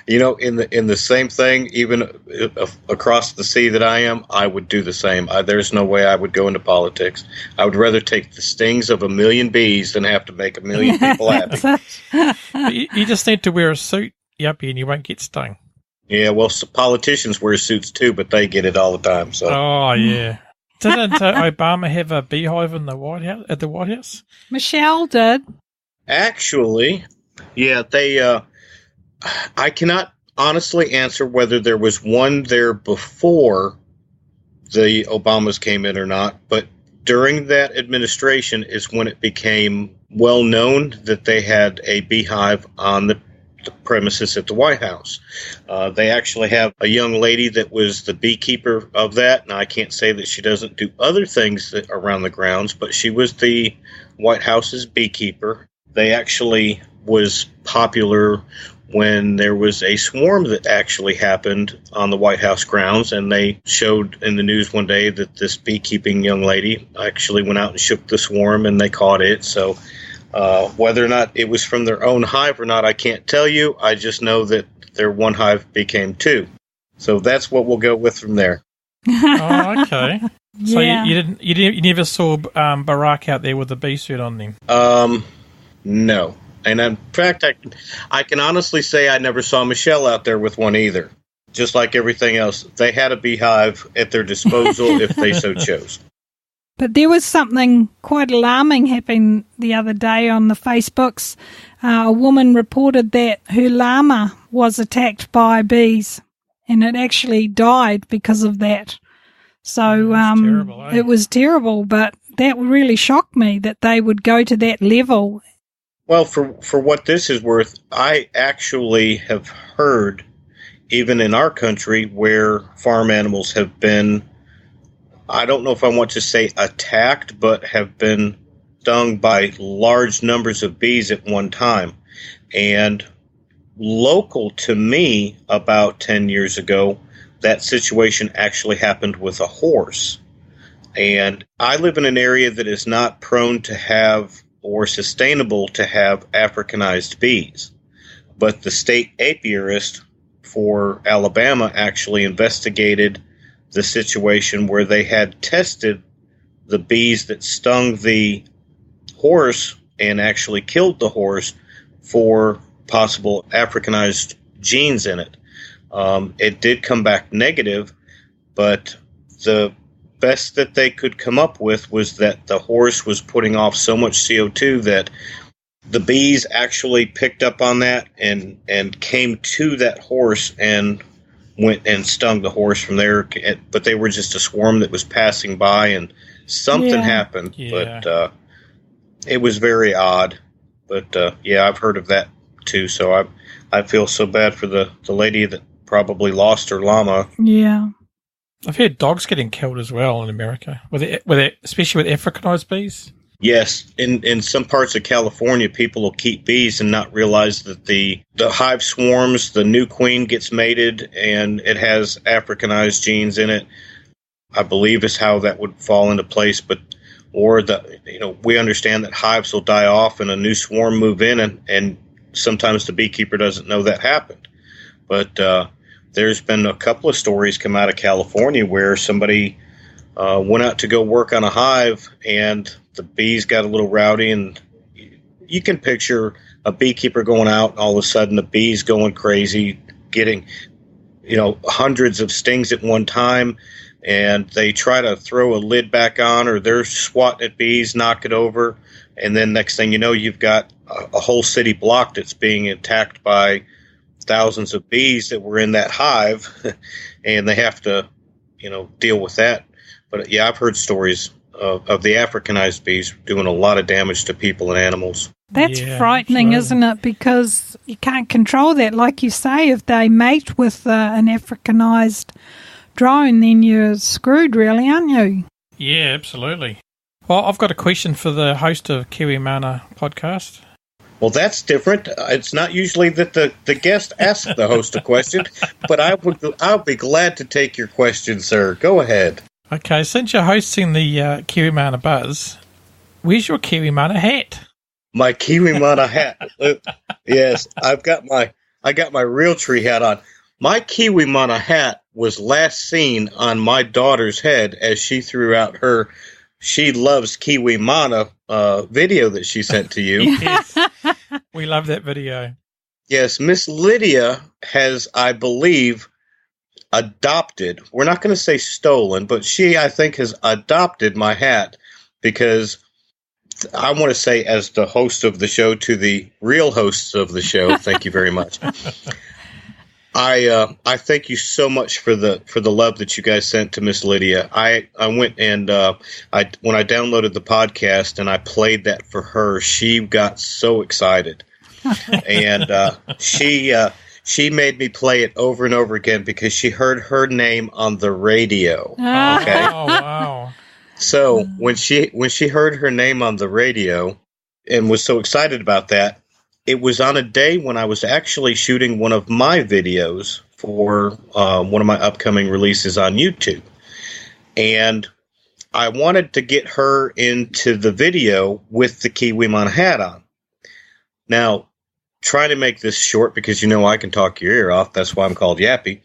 the same thing, even across the sea that I am, I would do the same. There's no way I would go into politics. I would rather take the stings of 1,000,000 bees than have to make 1,000,000 people happy. You just need to wear a suit, Yappy, and you won't get stung. Yeah, well, politicians wear suits too, but they get it all the time. So. Oh yeah. Didn't Obama have a beehive in the White House? At the White House, Michelle did. Actually, yeah, they. I cannot honestly answer whether there was one there before the Obamas came in or not, but during that administration is when it became well known that they had a beehive on the premises at the White House. They actually have a young lady that was the beekeeper of that, and I can't say that she doesn't do other things around the grounds, but she was the White House's beekeeper. They actually was popular when there was a swarm that actually happened on the White House grounds, and they showed in the news one day that this beekeeping young lady actually went out and shook the swarm, and they caught it. So whether or not it was from their own hive or not, I can't tell you. I just know that their one hive became two. So that's what we'll go with from there. Oh, okay. So Yeah. you never saw Barack out there with a bee suit on them? No. And in fact, I can honestly say I never saw Michelle out there with one either. Just like everything else, they had a beehive at their disposal if they so chose. But there was something quite alarming happening the other day on the Facebooks. A woman reported that her llama was attacked by bees, and it actually died because of that. So terrible, eh? it was terrible, but that really shocked me that they would go to that level. Well, for what this is worth, I actually have heard, even in our country, where farm animals have been, I don't know if I want to say attacked, but have been stung by large numbers of bees at one time. And local to me, about 10 years ago, that situation actually happened with a horse. And I live in an area that is not prone to have or sustainable to have Africanized bees. But the state apiarist for Alabama actually investigated the situation where they had tested the bees that stung the horse and actually killed the horse for possible Africanized genes in it. It did come back negative, but the best that they could come up with was that the horse was putting off so much CO2 that the bees actually picked up on that and came to that horse and went and stung the horse from there. But they were just a swarm that was passing by, and something happened. Yeah. But it was very odd. But I've heard of that too. So I feel so bad for the lady that probably lost her llama. Yeah. I've heard dogs getting killed as well in America, especially with Africanized bees. Yes, in some parts of California, people will keep bees and not realize that the hive swarms, the new queen gets mated, and it has Africanized genes in it. I believe is how that would fall into place, we understand that hives will die off and a new swarm move in, and sometimes the beekeeper doesn't know that happened. But there's been a couple of stories come out of California where somebody went out to go work on a hive, and the bees got a little rowdy, and you can picture a beekeeper going out, and all of a sudden the bees going crazy, getting hundreds of stings at one time, and they try to throw a lid back on, or they're swatting at bees, knock it over, and then next thing you know, you've got a whole city block that's being attacked by thousands of bees that were in that hive, and they have to deal with that. But yeah, I've heard stories of the Africanized bees doing a lot of damage to people and animals. That's frightening, isn't it? Because you can't control that. Like you say, if they mate with an Africanized drone, then you're screwed, really, aren't you? Yeah, absolutely. Well, I've got a question for the host of Kiwimana podcast. Well, that's different. It's not usually that the guest asks the host a question, but I'll be glad to take your question, sir. Go ahead. Okay, since you're hosting the Kiwimana Buzz, where's your Kiwimana hat? My Kiwimana hat. Yes, I got my real tree hat on. My Kiwimana hat was last seen on my daughter's head as she threw out her "She Loves Kiwimana" video that she sent to you. Yes, we love that video. Yes, Miss Lydia has, I believe, adopted. We're not going to say stolen, but she, I think, has adopted my hat because I want to say, as the host of the show to the real hosts of the show, thank you very much. I thank you so much for the love that you guys sent to Miss Lydia. I went and when I downloaded the podcast and I played that for her, she got so excited, and she made me play it over and over again because she heard her name on the radio. Okay. Oh wow! So when she heard her name on the radio and was so excited about that, it was on a day when I was actually shooting one of my videos for one of my upcoming releases on YouTube. And I wanted to get her into the video with the Kiwimana hat on. Now, trying to make this short because I can talk your ear off. That's why I'm called Yappy.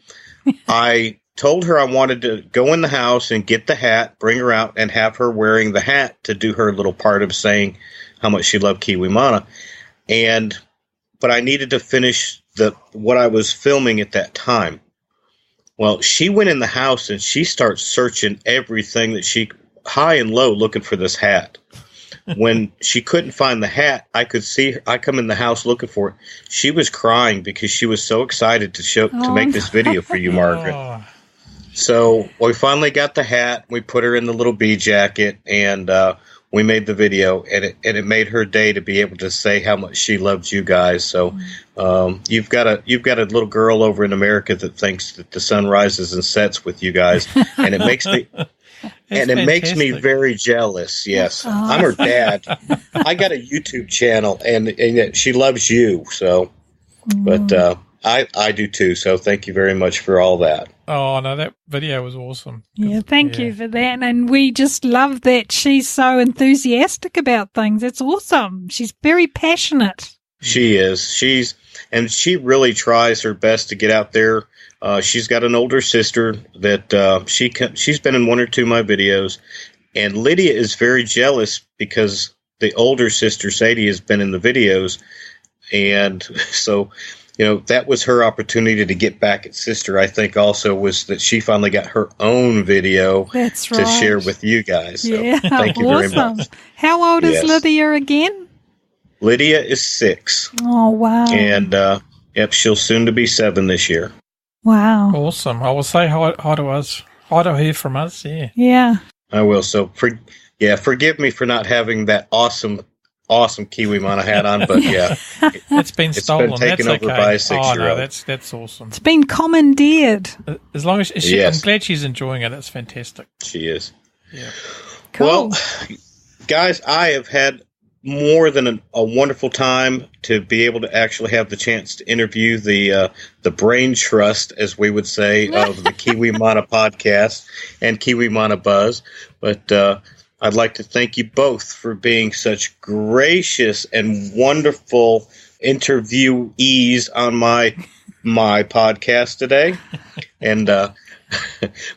I told her I wanted to go in the house and get the hat, bring her out, and have her wearing the hat to do her little part of saying how much she loved Kiwimana. But I needed to finish what I was filming at that time. Well, she went in the house and she starts searching everything that she, high and low, looking for this hat. When she couldn't find the hat, I could see her. I come in the house looking for it. She was crying because she was so excited to make this video for you, Margaret. Oh. So we finally got the hat. We put her in the little bee jacket, and we made the video, and it made her day to be able to say how much she loved you guys. So you've got a little girl over in America that thinks that the sun rises and sets with you guys, and it makes me makes me very jealous. Yes, I'm her dad. I got a YouTube channel, and she loves you. So, but I do too. So thank you very much for all that. Oh, no, that video was awesome. Yeah, thank you for that. And we just love that she's so enthusiastic about things. It's awesome. She's very passionate. She is. She really tries her best to get out there. She's got an older sister that she's been in one or two of my videos. And Lydia is very jealous because the older sister, Sadie, has been in the videos. And so that was her opportunity to get back at sister. I think also was that she finally got her own video to share with you guys. So yeah, thank you very much. How old is Lydia again? Lydia is 6. Oh, wow. And, she'll soon to be 7 this year. Wow. Awesome. I will say hi to us. Hi to her from us, yeah. Yeah. I will. So, forgive me for not having that awesome Kiwimana hat on, but yeah. It's been stolen. It's been taken over by a 6-year-old. Oh, no, that's awesome. It's been commandeered. As long as I'm glad she's enjoying it. That's fantastic. She is. Yeah. Cool. Well, Guys, I have had more than a wonderful time to be able to actually have the chance to interview the brain trust, as we would say, of the Kiwimana podcast and Kiwimana Buzz. But I'd like to thank you both for being such gracious and wonderful interviewees on my podcast today. And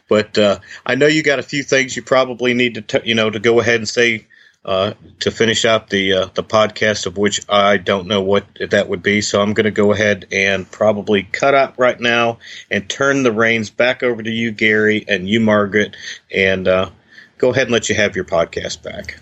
but I know you got a few things you probably need to go ahead and say to finish out the podcast, of which I don't know what that would be. So I'm going to go ahead and probably cut out right now and turn the reins back over to you, Gary, and you, Margaret, and go ahead and let you have your podcast back.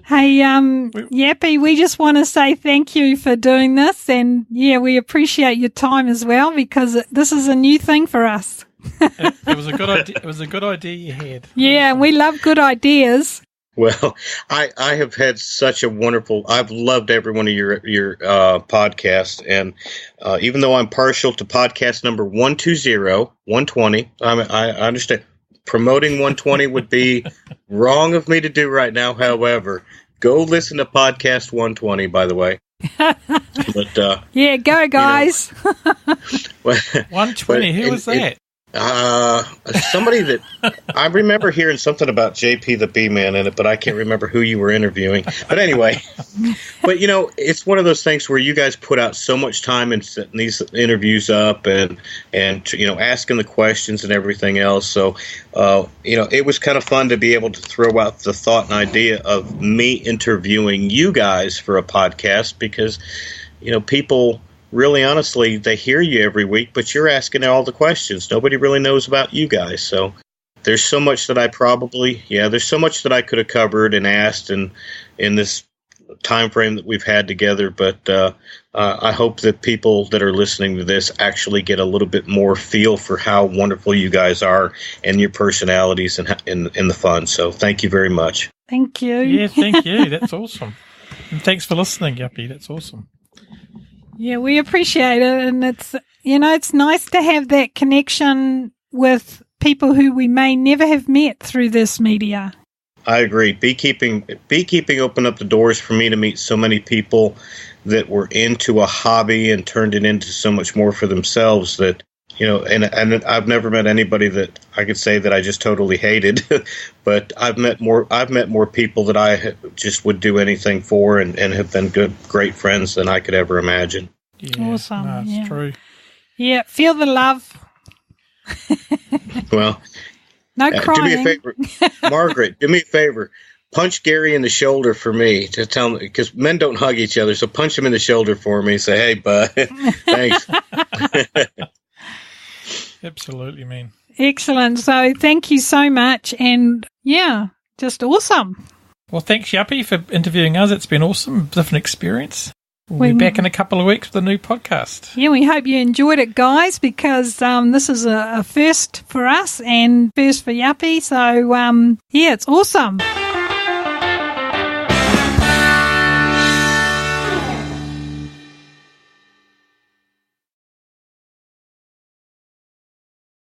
Hey, Yappy, we just want to say thank you for doing this. And, yeah, we appreciate your time as well, because this is a new thing for us. It was a good idea. It was a good idea you had. Yeah, we love good ideas. Well, I have had such a wonderful. I've loved every one of your podcasts, and even though I'm partial to podcast number 120, I understand promoting 120 would be wrong of me to do right now. However, go listen to podcast 120. By the way, but yeah, go guys. 120. Who was that? Somebody that I remember hearing something about JP the Beeman in it, but I can't remember who you were interviewing. But anyway, but it's one of those things where you guys put out so much time in setting these interviews up and asking the questions and everything else. So it was kind of fun to be able to throw out the thought and idea of me interviewing you guys for a podcast, because people. Really, honestly, they hear you every week, but you're asking all the questions. Nobody really knows about you guys. So there's so much that there's so much that I could have covered and asked in this time frame that we've had together. But I hope that people that are listening to this actually get a little bit more feel for how wonderful you guys are and your personalities and the fun. So thank you very much. Thank you. Yeah, thank you. That's awesome. And thanks for listening, Yappy. That's awesome. Yeah, we appreciate it, and it's nice to have that connection with people who we may never have met through this media. I agree. Beekeeping opened up the doors for me to meet so many people that were into a hobby and turned it into so much more for themselves that, and I've never met anybody that I could say that I just totally hated, but I've met more people that I just would do anything for and have been great friends than I could ever imagine. Yeah, awesome. That's true. Yeah, feel the love. Well, no crying. Do me a favor, Margaret. Do me a favor. Punch Gary in the shoulder for me to tell me, because men don't hug each other. So punch him in the shoulder for me. Say, hey, bud, thanks. Absolutely, man. Excellent. So thank you so much. And yeah, just awesome. Well, thanks, Yappy, for interviewing us. It's been awesome. Different experience. We'll be back in a couple of weeks with a new podcast. Yeah, we hope you enjoyed it, guys, because this is a first for us and first for Yappy. So, yeah, it's awesome.